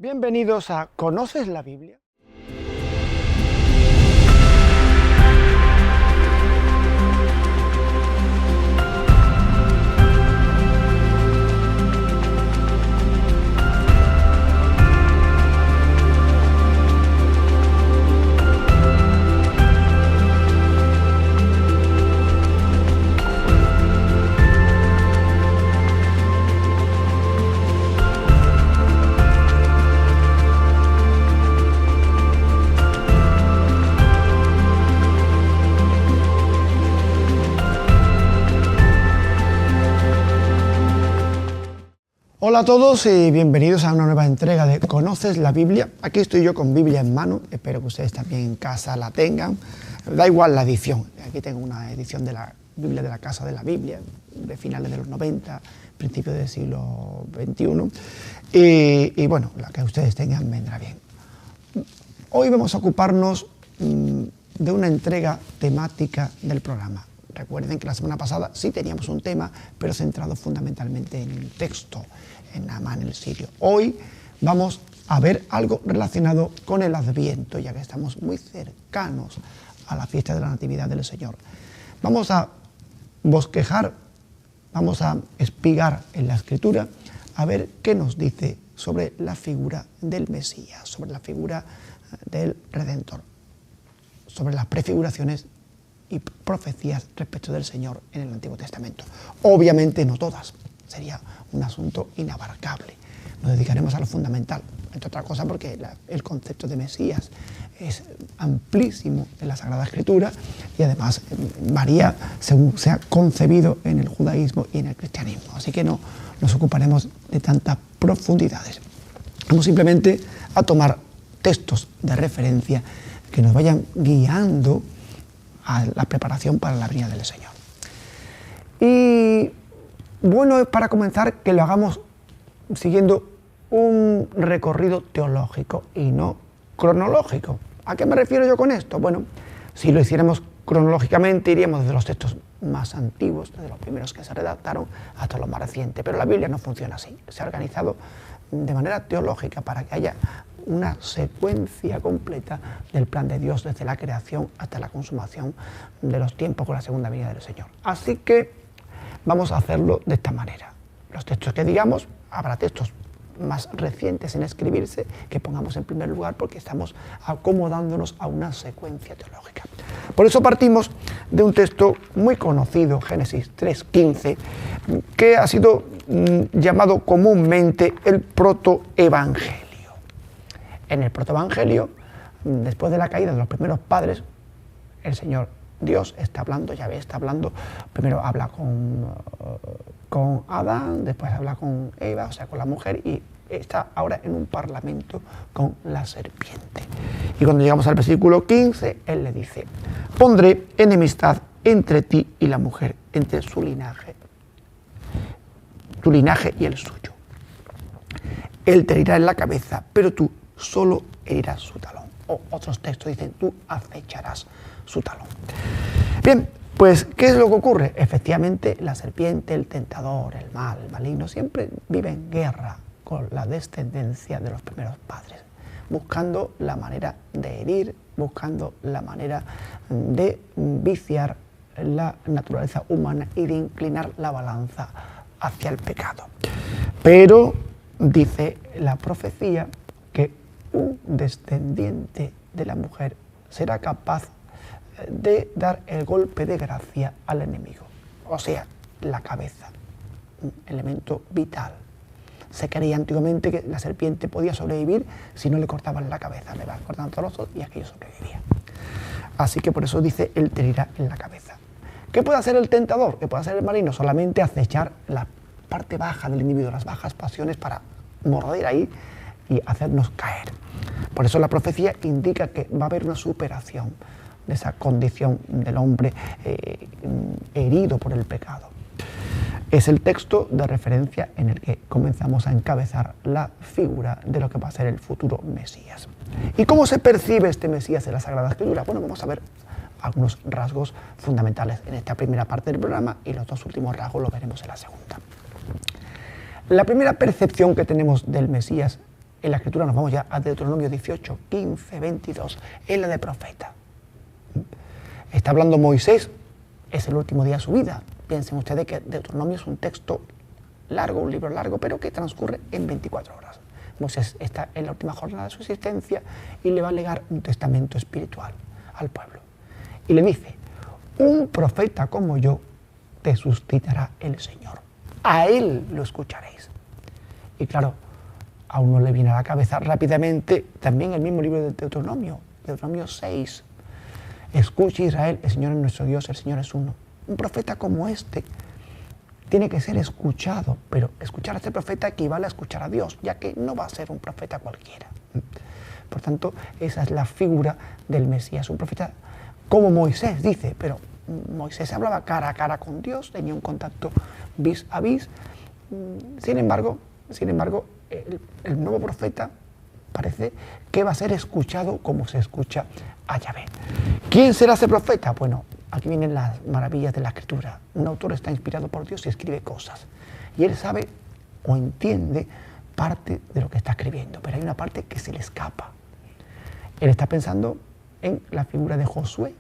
Bienvenidos a ¿Conoces la Biblia? Hola a todos y bienvenidos a una nueva entrega de ¿Conoces la Biblia? Aquí estoy yo con Biblia en mano, espero que ustedes también en casa la tengan. Da igual la edición, aquí tengo una edición de la Biblia de la Casa de la Biblia, de finales de los 90, principios del siglo XXI, y bueno, la que ustedes tengan vendrá bien. Hoy vamos a ocuparnos de una entrega temática del programa. Recuerden que la semana pasada sí teníamos un tema, pero centrado fundamentalmente en el texto, en Naamán el sirio. Hoy vamos a ver algo relacionado con el Adviento, ya que estamos muy cercanos a la fiesta de la Natividad del Señor. Vamos a bosquejar, vamos a espigar en la Escritura, a ver qué nos dice sobre la figura del Mesías, sobre la figura del Redentor, sobre las prefiguraciones y profecías respecto del Señor en el Antiguo Testamento. Obviamente no todas, sería un asunto inabarcable. Nos dedicaremos a lo fundamental, entre otras cosas porque el concepto de Mesías es amplísimo en la Sagrada Escritura y además varía según se ha concebido en el judaísmo y en el cristianismo. Así que no nos ocuparemos de tantas profundidades. Vamos simplemente a tomar textos de referencia que nos vayan guiando a la preparación para la venida del Señor. Y bueno es para comenzar que lo hagamos siguiendo un recorrido teológico y no cronológico. ¿A qué me refiero yo con esto? Bueno, si lo hiciéramos cronológicamente iríamos desde los textos más antiguos, desde los primeros que se redactaron hasta los más recientes, pero la Biblia no funciona así. Se ha organizado de manera teológica para que haya una secuencia completa del plan de Dios desde la creación hasta la consumación de los tiempos con la segunda venida del Señor. Así que vamos a hacerlo de esta manera. Los textos que digamos, habrá textos más recientes en escribirse que pongamos en primer lugar porque estamos acomodándonos a una secuencia teológica. Por eso partimos de un texto muy conocido, Génesis 3:15, que ha sido llamado comúnmente el protoevangelio. En el protoevangelio, después de la caída de los primeros padres, el Señor Dios está hablando, Yahvé está hablando, primero habla con Adán, después habla con Eva, o sea, con la mujer, y está ahora en un parlamento con la serpiente. Y cuando llegamos al versículo 15, Él le dice: pondré enemistad entre ti y la mujer, entre tu linaje y el suyo. Él te herirá en la cabeza, pero tú solo herirás su talón. O otros textos dicen, tú acecharás su talón. Bien, pues, ¿qué es lo que ocurre? Efectivamente, la serpiente, el tentador, el mal, el maligno, siempre vive en guerra con la descendencia de los primeros padres, buscando la manera de herir, buscando la manera de viciar la naturaleza humana y de inclinar la balanza hacia el pecado. Pero dice la profecía que un descendiente de la mujer será capaz de dar el golpe de gracia al enemigo, o sea, la cabeza, un elemento vital. Se creía antiguamente que la serpiente podía sobrevivir si no le cortaban la cabeza, le cortaban todos los ojos y aquello sobrevivía. Así que por eso dice, él te herirá en la cabeza. ¿Qué puede hacer el tentador? ¿Qué puede hacer el maligno? Solamente acechar la parte baja del individuo, las bajas pasiones, para morder ahí y hacernos caer. Por eso la profecía indica que va a haber una superación de esa condición del hombre herido por el pecado. Es el texto de referencia en el que comenzamos a encabezar la figura de lo que va a ser el futuro Mesías. ¿Y cómo se percibe este Mesías en la Sagrada Escritura? Bueno, vamos a ver algunos rasgos fundamentales en esta primera parte del programa y los dos últimos rasgos los veremos en la segunda. La primera percepción que tenemos del Mesías en la Escritura nos vamos ya a Deuteronomio 18, 15, 22, es la de profeta. Está hablando Moisés, es el último día de su vida. Piensen ustedes que Deuteronomio es un texto largo, un libro largo, pero que transcurre en 24 horas. Moisés está en la última jornada de su existencia y le va a legar un testamento espiritual al pueblo. Y le dice, un profeta como yo te suscitará el Señor. A él lo escucharéis. Y claro, a uno le viene a la cabeza rápidamente también el mismo libro de Deuteronomio, Deuteronomio 6. Escuche Israel, el Señor es nuestro Dios, el Señor es uno. Un profeta como este tiene que ser escuchado, pero escuchar a este profeta equivale a escuchar a Dios, ya que no va a ser un profeta cualquiera. Por tanto, esa es la figura del Mesías, un profeta como Moisés, dice, pero Moisés hablaba cara a cara con Dios, tenía un contacto vis a vis. Sin embargo, el nuevo profeta parece que va a ser escuchado como se escucha a Yahvé. ¿Quién será ese profeta? Bueno, aquí vienen las maravillas de la Escritura. Un autor está inspirado por Dios y escribe cosas. Y él sabe o entiende parte de lo que está escribiendo, pero hay una parte que se le escapa. Él está pensando en la figura de Josué.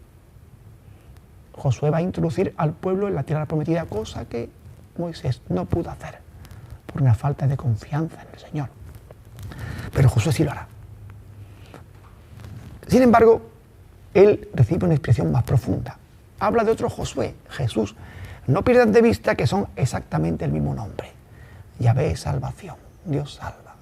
Josué va a introducir al pueblo en la tierra prometida, cosa que Moisés no pudo hacer por una falta de confianza en el Señor. Pero Josué sí lo hará. Sin embargo, él recibe una expresión más profunda. Habla de otro Josué, Jesús. No pierdan de vista que son exactamente el mismo nombre. Yahvé es salvación, Dios salva.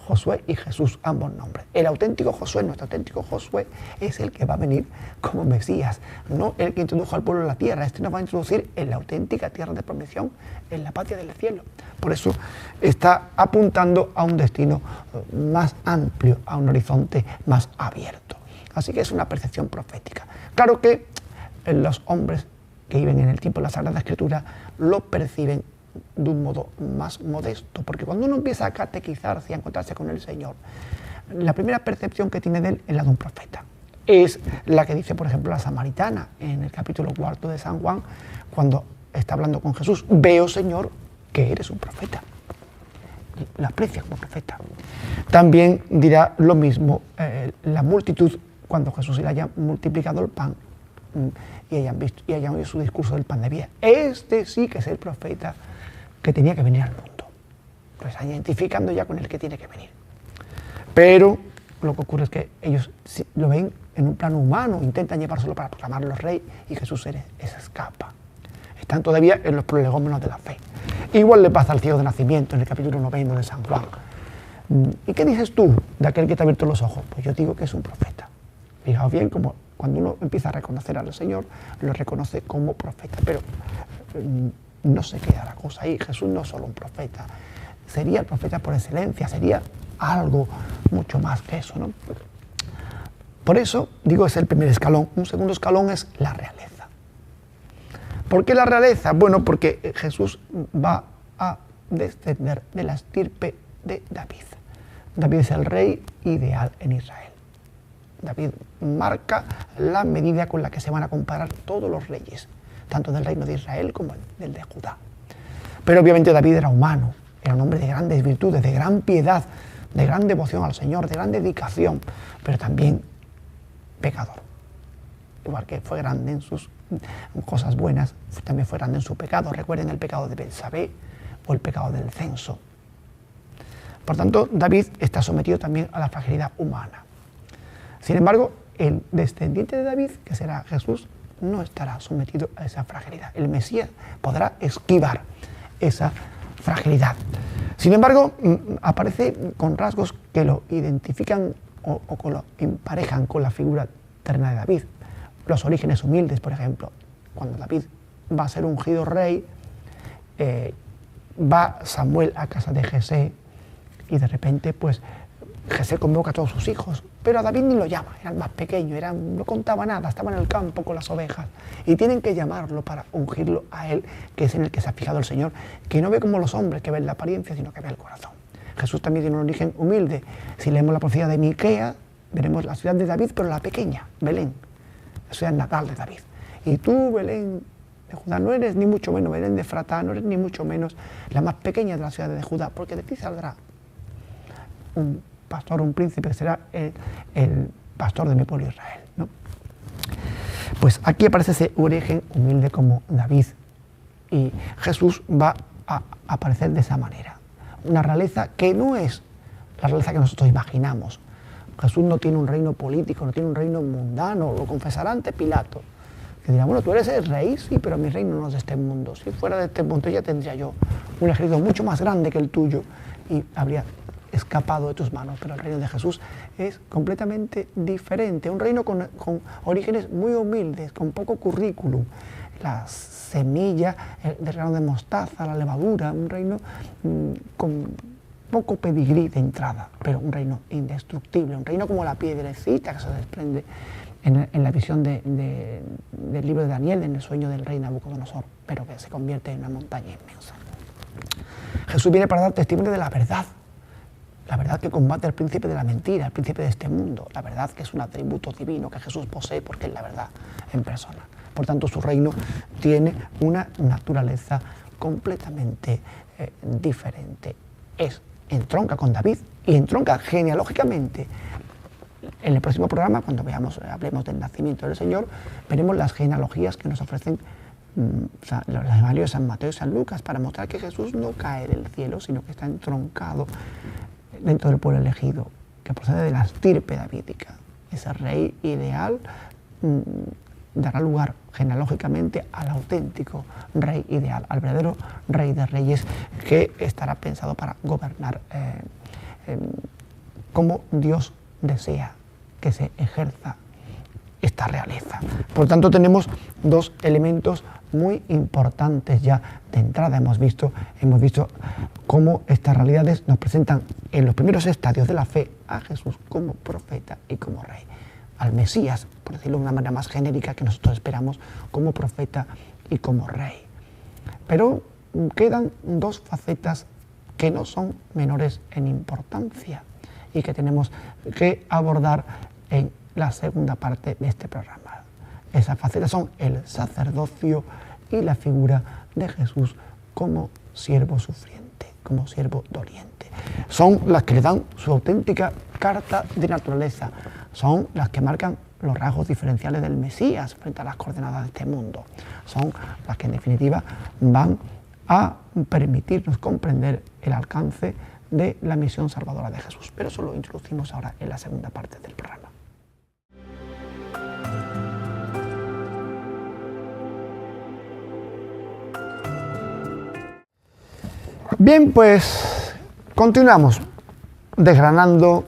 Josué y Jesús, ambos nombres. El auténtico Josué, nuestro auténtico Josué, es el que va a venir como Mesías, no el que introdujo al pueblo en la tierra. Este nos va a introducir en la auténtica tierra de promisión, en la patria del cielo. Por eso está apuntando a un destino más amplio, a un horizonte más abierto. Así que es una percepción profética. Claro que los hombres que viven en el tiempo de la Sagrada Escritura lo perciben de un modo más modesto, porque cuando uno empieza a catequizarse y a encontrarse con el Señor, la primera percepción que tiene de él es la de un profeta. Es la que dice, por ejemplo, la samaritana en el capítulo 4 de San Juan, cuando está hablando con Jesús: veo, Señor, que eres un profeta. La aprecia como profeta. También dirá lo mismo la multitud cuando Jesús le haya multiplicado el pan y hayan oído su discurso del pan de vida. Este sí que es el profeta que tenía que venir al mundo. Pues está identificando ya con el que tiene que venir. Pero lo que ocurre es que ellos lo ven en un plano humano, intentan llevárselo para proclamarlo rey, y Jesús se escapa. Están todavía en los prolegómenos de la fe. Igual le pasa al ciego de nacimiento en el capítulo 9 de San Juan. ¿Y qué dices tú de aquel que te ha abierto los ojos? Pues yo digo que es un profeta. Fijaos bien, como cuando uno empieza a reconocer al Señor, lo reconoce como profeta. Pero no se queda la cosa ahí. Jesús no es solo un profeta. Sería el profeta por excelencia, sería algo mucho más que eso, ¿no? Por eso, digo, es el primer escalón. Un segundo escalón es la realeza. ¿Por qué la realeza? Bueno, porque Jesús va a descender de la estirpe de David. David es el rey ideal en Israel. David marca la medida con la que se van a comparar todos los reyes, tanto del reino de Israel como del de Judá. Pero obviamente David era humano, era un hombre de grandes virtudes, de gran piedad, de gran devoción al Señor, de gran dedicación, pero también pecador. Igual que fue grande en sus cosas buenas, también fue grande en su pecado. Recuerden el pecado de Betsabé o el pecado del censo. Por tanto, David está sometido también a la fragilidad humana. Sin embargo, el descendiente de David, que será Jesús, no estará sometido a esa fragilidad. El Mesías podrá esquivar esa fragilidad. Sin embargo, aparece con rasgos que lo identifican o lo emparejan con la figura terrena de David. Los orígenes humildes, por ejemplo. Cuando David va a ser ungido rey, va Samuel a casa de Jesé y de repente, pues, Jesé convoca a todos sus hijos, pero a David ni lo llama, era el más pequeño, no contaba nada, estaba en el campo con las ovejas, y tienen que llamarlo para ungirlo a él, que es en el que se ha fijado el Señor, que no ve como los hombres que ven la apariencia, sino que ve el corazón. Jesús también tiene un origen humilde. Si leemos la profecía de Miqueas, veremos la ciudad de David, pero la pequeña, Belén, la ciudad natal de David. Y tú, Belén de Judá, no eres ni mucho menos Belén de Efratá, no eres ni mucho menos la más pequeña de la ciudad de Judá, porque de ti saldrá un pastor, un príncipe que será el pastor de mi pueblo Israel, ¿no? Pues aquí aparece ese origen humilde como David, y Jesús va a aparecer de esa manera. Una realeza que no es la realeza que nosotros imaginamos. Jesús no tiene un reino político, no tiene un reino mundano, lo confesará ante Pilato, que dirá, bueno, tú eres el rey, sí, pero mi reino no es de este mundo. Si fuera de este mundo ya tendría yo un ejército mucho más grande que el tuyo y habría escapado de tus manos. Pero el reino de Jesús es completamente diferente, un reino con orígenes muy humildes, con poco currículum. La semilla del grano de mostaza, la levadura, un reino con poco pedigrí de entrada, pero un reino indestructible, un reino como la piedrecita que se desprende en la visión del libro de Daniel, en el sueño del rey Nabucodonosor, pero que se convierte en una montaña inmensa. Jesús viene para dar testimonio de la verdad que combate al príncipe de la mentira, al príncipe de este mundo, la verdad que es un atributo divino que Jesús posee porque es la verdad en persona. Por tanto, su reino tiene una naturaleza completamente diferente. Entronca con David y entronca genealógicamente. En el próximo programa, cuando hablemos del nacimiento del Señor, veremos las genealogías que nos ofrecen los evangelios de San Mateo y San Lucas para mostrar que Jesús no cae del cielo, sino que está entroncado dentro del pueblo elegido, que procede de la estirpe davídica. Ese rey ideal dará lugar genealógicamente al auténtico rey ideal, al verdadero rey de reyes que estará pensado para gobernar como Dios desea que se ejerza esta realeza. Por tanto, tenemos dos elementos muy importantes ya de entrada. Hemos visto cómo estas realidades nos presentan en los primeros estadios de la fe a Jesús como profeta y como rey, al Mesías, por decirlo de una manera más genérica, que nosotros esperamos como profeta y como rey. Pero quedan dos facetas que no son menores en importancia y que tenemos que abordar en la segunda parte de este programa. Esas facetas son el sacerdocio y la figura de Jesús como siervo sufriente, como siervo doliente. Son las que le dan su auténtica carta de naturaleza, son las que marcan los rasgos diferenciales del Mesías frente a las coordenadas de este mundo. Son las que en definitiva van a permitirnos comprender el alcance de la misión salvadora de Jesús. Pero eso lo introducimos ahora en la segunda parte del programa. Bien, pues continuamos desgranando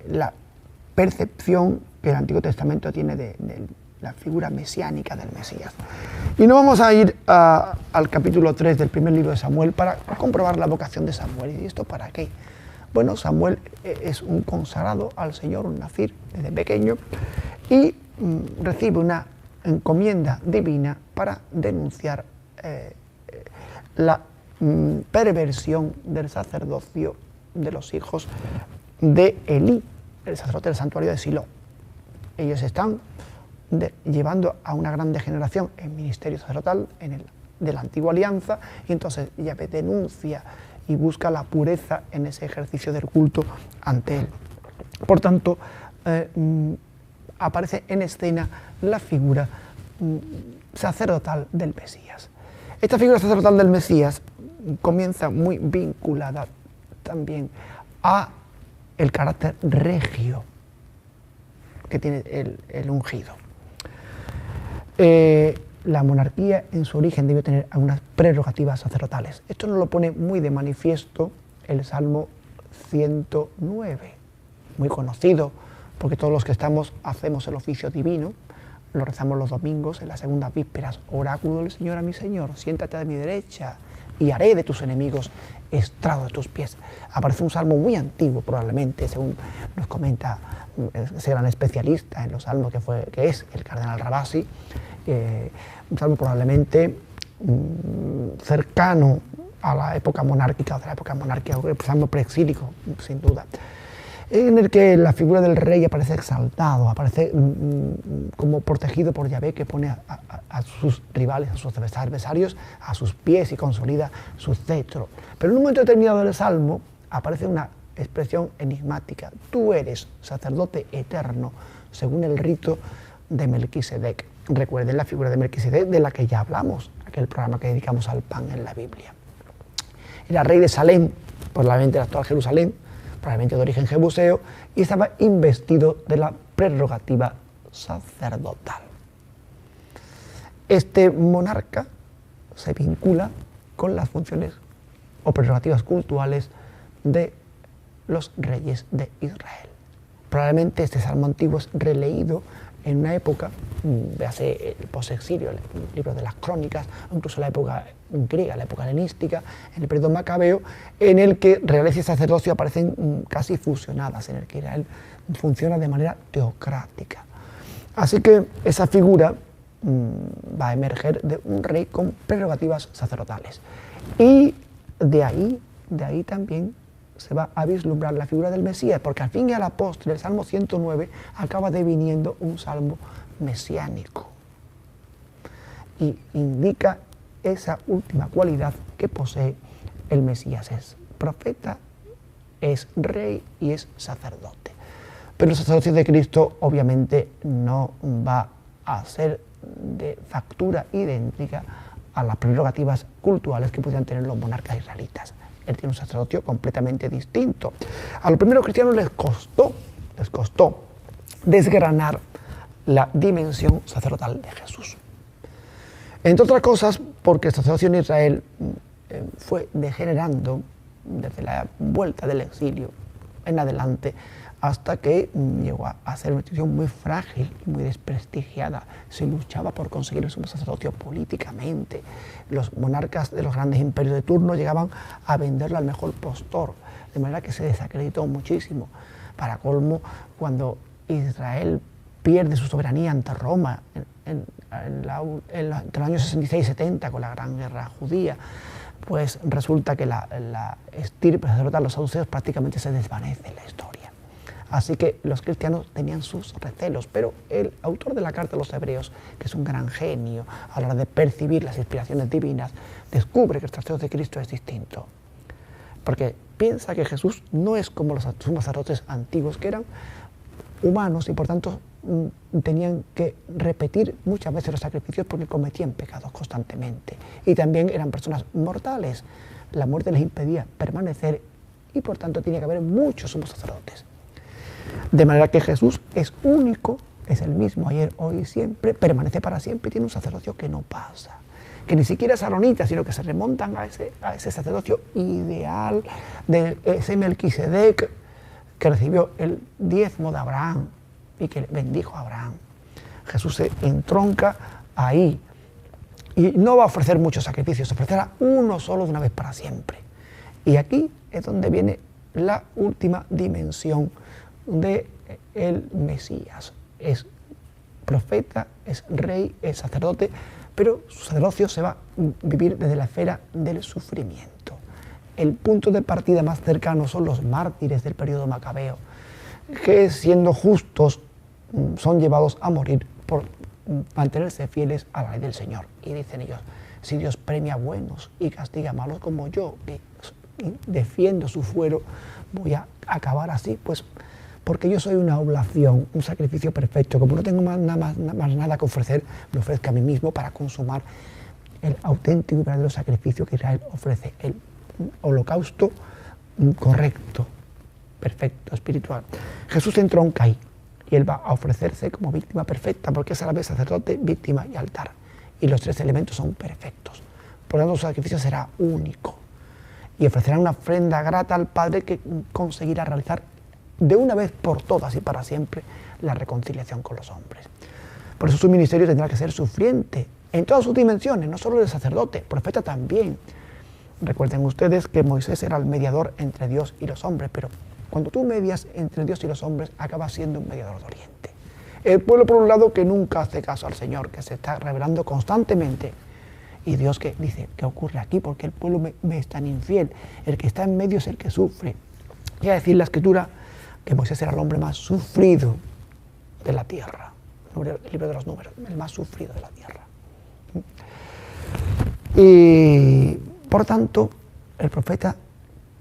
la percepción que el Antiguo Testamento tiene de la figura mesiánica del Mesías. Y nos vamos a ir al capítulo 3 del primer libro de Samuel para comprobar la vocación de Samuel. ¿Y esto para qué? Bueno, Samuel es un consagrado al Señor, un nazir desde pequeño, y recibe una encomienda divina para denunciar la perversión del sacerdocio de los hijos de Elí, el sacerdote del santuario de Silo. Ellos están llevando a una gran degeneración en ministerio sacerdotal de la antigua alianza, y entonces Yahvé denuncia y busca la pureza en ese ejercicio del culto ante él. Por tanto, aparece en escena la figura sacerdotal del Mesías. Esta figura sacerdotal del Mesías comienza muy vinculada también a el carácter regio que tiene el ungido. La monarquía en su origen debió tener algunas prerrogativas sacerdotales. Esto nos lo pone muy de manifiesto el Salmo 109, muy conocido porque todos los que hacemos el oficio divino, lo rezamos los domingos en las segundas vísperas. Oráculo del Señor a mi Señor, siéntate a mi derecha y haré de tus enemigos estrado de tus pies. Aparece un salmo muy antiguo probablemente, según nos comenta ese gran especialista en los salmos que es el cardenal Rabasi, un salmo probablemente cercano a la época monárquica, un salmo preexílico, sin duda, en el que la figura del rey aparece exaltado, aparece como protegido por Yahvé, que pone a sus rivales, a sus adversarios, a sus pies y consolida su cetro. Pero en un momento determinado del Salmo aparece una expresión enigmática. Tú eres sacerdote eterno, según el rito de Melquisedec. Recuerden la figura de Melquisedec de la que ya hablamos, aquel programa que dedicamos al pan en la Biblia. Era rey de Salem, probablemente la actual Jerusalén, probablemente de origen jebuseo, y estaba investido de la prerrogativa sacerdotal. Este monarca se vincula con las funciones o prerrogativas cultuales de los reyes de Israel. Probablemente este salmo antiguo es releído en una época, véase el posexilio, el libro de las crónicas, incluso la época griega, la época helenística, en el periodo macabeo, en el que realeza y sacerdocio aparecen casi fusionadas, en el que Israel funciona de manera teocrática. Así que esa figura va a emerger de un rey con prerrogativas sacerdotales. Y de ahí también se va a vislumbrar la figura del Mesías, porque al fin y a la postre el Salmo 109 acaba deviniendo un salmo mesiánico y indica esa última cualidad que posee el Mesías: es profeta, es rey y es sacerdote. Pero el sacerdocio de Cristo obviamente no va a ser de factura idéntica a las prerrogativas culturales que podían tener los monarcas israelitas. Él tiene un sacerdocio completamente distinto. A los primeros cristianos les costó desgranar la dimensión sacerdotal de Jesús. Entre otras cosas, porque el sacerdocio en Israel fue degenerando desde la vuelta del exilio en adelante, hasta que llegó a ser una institución muy frágil y muy desprestigiada. Se luchaba por conseguir el sumo sacerdocio políticamente. Los monarcas de los grandes imperios de turno llegaban a venderlo al mejor postor, de manera que se desacreditó muchísimo. Para colmo, cuando Israel pierde su soberanía ante Roma entre los años 66 y 70, con la Gran Guerra Judía, pues resulta que la estirpe sacerdotal, los saduceos, prácticamente se desvanece en la historia. Así que los cristianos tenían sus recelos, pero el autor de la carta a los hebreos, que es un gran genio a la hora de percibir las inspiraciones divinas, descubre que el sacerdocio de Cristo es distinto. Porque piensa que Jesús no es como los sumos sacerdotes antiguos, que eran humanos y por tanto tenían que repetir muchas veces los sacrificios porque cometían pecados constantemente. Y también eran personas mortales. La muerte les impedía permanecer y por tanto tenía que haber muchos sumos sacerdotes. De manera que Jesús es único, es el mismo ayer, hoy y siempre, permanece para siempre y tiene un sacerdocio que no pasa, que ni siquiera es aronita, sino que se remontan a ese sacerdocio ideal de ese Melquisedec que recibió el diezmo de Abraham y que bendijo a Abraham. Jesús se entronca ahí y no va a ofrecer muchos sacrificios, ofrecerá uno solo de una vez para siempre. Y aquí es donde viene la última dimensión de el Mesías. Es profeta, es rey, es sacerdote, pero su sacerdocio se va a vivir desde la esfera del sufrimiento. El punto de partida más cercano son los mártires del periodo macabeo, que siendo justos son llevados a morir por mantenerse fieles a la ley del Señor. Y dicen ellos: si Dios premia a buenos y castiga a malos como yo, que defiendo su fuero, voy a acabar así, pues porque yo soy una oblación, un sacrificio perfecto. Como no tengo más nada que ofrecer, me ofrezco a mí mismo para consumar el auténtico y verdadero sacrificio que Israel ofrece, el holocausto correcto, perfecto, espiritual. Jesús se entronca ahí y él va a ofrecerse como víctima perfecta, porque es a la vez sacerdote, víctima y altar. Y los tres elementos son perfectos. Por lo tanto, su sacrificio será único y ofrecerá una ofrenda grata al Padre que conseguirá realizar de una vez por todas y para siempre la reconciliación con los hombres. Por eso su ministerio tendrá que ser sufriente en todas sus dimensiones, no solo el sacerdote, profeta también. Recuerden ustedes que Moisés era el mediador entre Dios y los hombres, pero cuando tú medias entre Dios y los hombres, acabas siendo un mediador de Oriente. El pueblo, por un lado, que nunca hace caso al Señor, que se está revelando constantemente. Y Dios que dice: ¿qué ocurre aquí? Porque el pueblo me es tan infiel. El que está en medio es el que sufre. Quiere decir la Escritura que Moisés era el hombre más sufrido de la tierra. El libro de los Números, el más sufrido de la tierra. Y por tanto, el profeta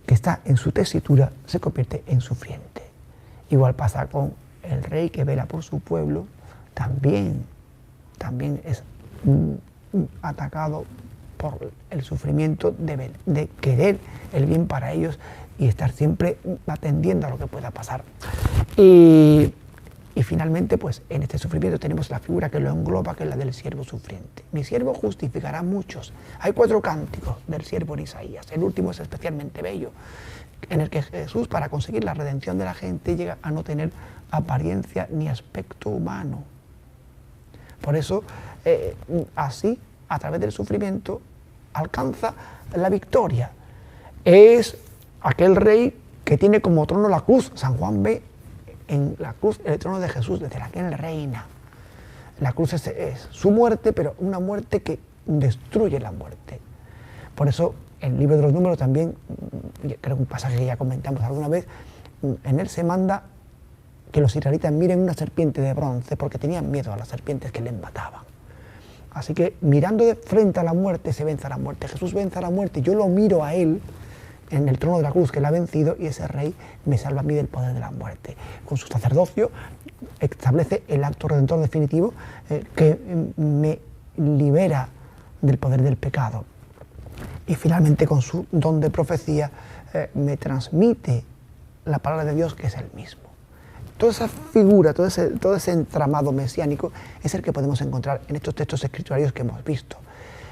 que está en su tesitura se convierte en sufriente. Igual pasa con el rey que vela por su pueblo, también es atacado por el sufrimiento de querer el bien para ellos y estar siempre atendiendo a lo que pueda pasar. Y finalmente, pues en este sufrimiento tenemos la figura que lo engloba, que es la del siervo sufriente. Mi siervo justificará a muchos. Hay 4 cánticos del siervo en Isaías. El último es especialmente bello, en el que Jesús, para conseguir la redención de la gente, llega a no tener apariencia ni aspecto humano. Por eso, así, a través del sufrimiento, alcanza la victoria. Es aquel rey que tiene como trono la cruz. San Juan ve en la cruz el trono de Jesús, desde la que él reina. La cruz es su muerte, pero una muerte que destruye la muerte. Por eso, en el libro de los Números también, creo que un pasaje que ya comentamos alguna vez, en él se manda que los israelitas miren una serpiente de bronce porque tenían miedo a las serpientes que les mataban. Así que mirando de frente a la muerte se vence a la muerte. Jesús vence a la muerte, yo lo miro a él en el trono de la cruz que él ha vencido y ese rey me salva a mí del poder de la muerte. Con su sacerdocio establece el acto redentor definitivo que me libera del poder del pecado. Y finalmente con su don de profecía me transmite la palabra de Dios, que es el mismo. Toda esa figura, todo ese entramado mesiánico es el que podemos encontrar en estos textos escriturarios que hemos visto,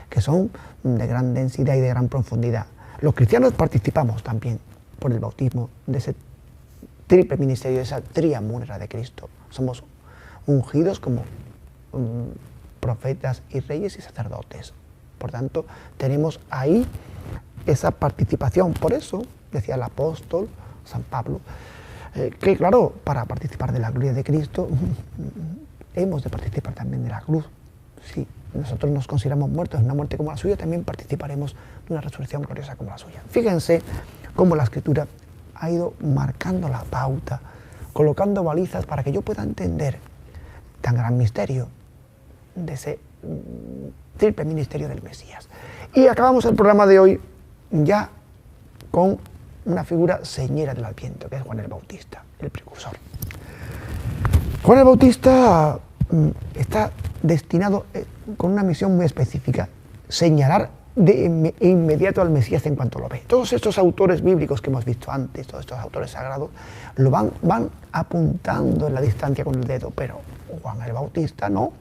que son de gran densidad y de gran profundidad. Los cristianos participamos también por el bautismo de ese triple ministerio, de esa triamúnera de Cristo. Somos ungidos como profetas y reyes y sacerdotes. Por tanto, tenemos ahí esa participación. Por eso, decía el apóstol San Pablo, que claro, para participar de la gloria de Cristo, hemos de participar también de la cruz. Si nosotros nos consideramos muertos en una muerte como la suya, también participaremos de una resurrección gloriosa como la suya. Fíjense cómo la Escritura ha ido marcando la pauta, colocando balizas para que yo pueda entender tan gran misterio de ese triple ministerio del Mesías. Y acabamos el programa de hoy ya con una figura señera del Adviento, que es Juan el Bautista, el precursor. Juan el Bautista está destinado con una misión muy específica, señalar de inmediato al Mesías en cuanto lo ve. Todos estos autores bíblicos que hemos visto antes, todos estos autores sagrados, lo van apuntando en la distancia con el dedo, pero Juan el Bautista no.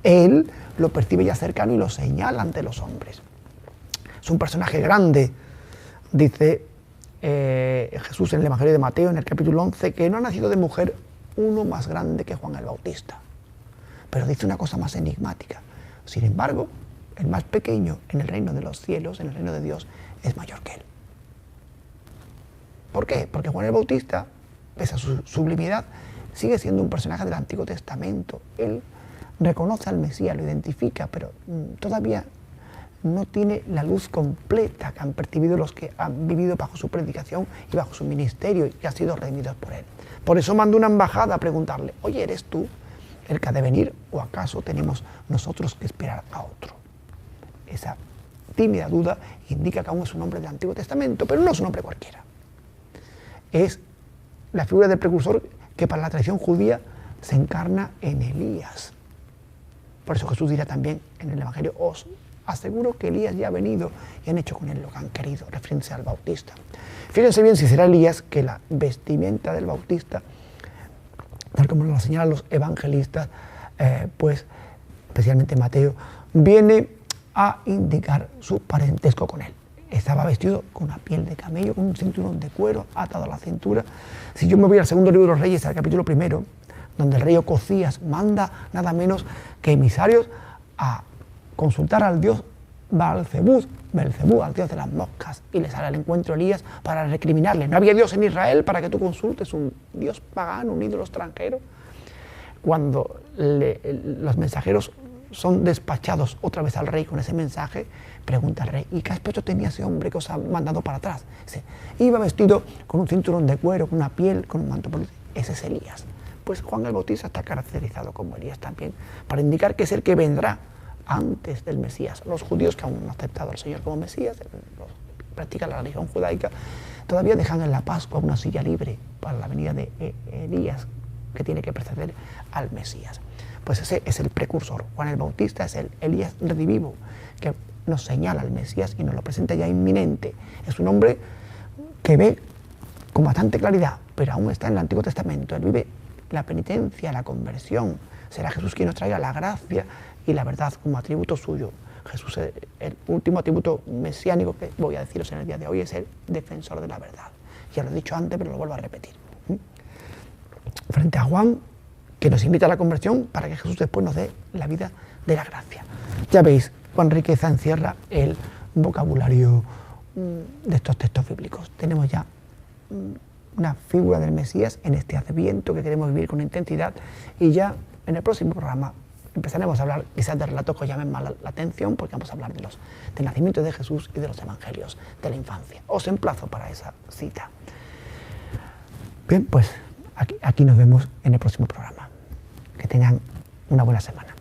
Él lo percibe ya cercano y lo señala ante los hombres. Es un personaje grande, dice Jesús en el Evangelio de Mateo, en el capítulo 11, que no ha nacido de mujer uno más grande que Juan el Bautista. Pero dice una cosa más enigmática. Sin embargo, el más pequeño en el reino de los cielos, en el reino de Dios, es mayor que él. ¿Por qué? Porque Juan el Bautista, pese a su sublimidad, sigue siendo un personaje del Antiguo Testamento. Él reconoce al Mesías, lo identifica, pero todavía no tiene la luz completa que han percibido los que han vivido bajo su predicación y bajo su ministerio y han sido redimidos por él. Por eso manda una embajada a preguntarle, oye, ¿eres tú el que ha de venir o acaso tenemos nosotros que esperar a otro? Esa tímida duda indica que aún es un hombre del Antiguo Testamento, pero no es un hombre cualquiera. Es la figura del precursor que para la tradición judía se encarna en Elías. Por eso Jesús dirá también en el Evangelio, os aseguro que Elías ya ha venido y han hecho con él lo que han querido, refiriéndose al Bautista. Fíjense bien si será Elías que la vestimenta del Bautista, tal como lo señalan los evangelistas, pues especialmente Mateo, viene a indicar su parentesco con él. Estaba vestido con una piel de camello, con un cinturón de cuero atado a la cintura. Si yo me voy al segundo libro de los Reyes, al capítulo 1, donde el rey Ocosías manda nada menos que emisarios a consultar al dios Belcebú, al dios de las moscas, y le sale al encuentro Elías para recriminarle. No había Dios en Israel para que tú consultes un dios pagano, un ídolo extranjero. Cuando los mensajeros son despachados otra vez al rey con ese mensaje, pregunta al rey, ¿y qué aspecto tenía ese hombre que os ha mandado para atrás? Dice, iba vestido con un cinturón de cuero, con una piel, con un manto. Ese es Elías. Pues Juan el Bautista está caracterizado como Elías también, para indicar que es el que vendrá antes del Mesías. Los judíos que aún no han aceptado al Señor como Mesías, practican la religión judaica, Todavía dejan en la Pascua una silla libre para la venida de Elías, que tiene que preceder al Mesías. Pues ese es el precursor. Juan el Bautista es el Elías redivivo, que nos señala al Mesías y nos lo presenta ya inminente. Es un hombre que ve con bastante claridad, pero aún está en el Antiguo Testamento. Él vive la penitencia, la conversión. Será Jesús quien nos traiga la gracia y la verdad como atributo suyo. Jesús, el último atributo mesiánico que voy a deciros en el día de hoy, es el defensor de la verdad. Ya lo he dicho antes, pero lo vuelvo a repetir. Frente a Juan, que nos invita a la conversión para que Jesús después nos dé la vida de la gracia. Ya veis cuán riqueza encierra el vocabulario de estos textos bíblicos. Tenemos ya una figura del Mesías en este Adviento que queremos vivir con intensidad, y ya en el próximo programa empezaremos a hablar quizás de relatos que os llamen más la atención, porque vamos a hablar del nacimiento de Jesús y de los evangelios de la infancia. Os emplazo para esa cita. Bien, pues aquí nos vemos en el próximo programa. Que tengan una buena semana.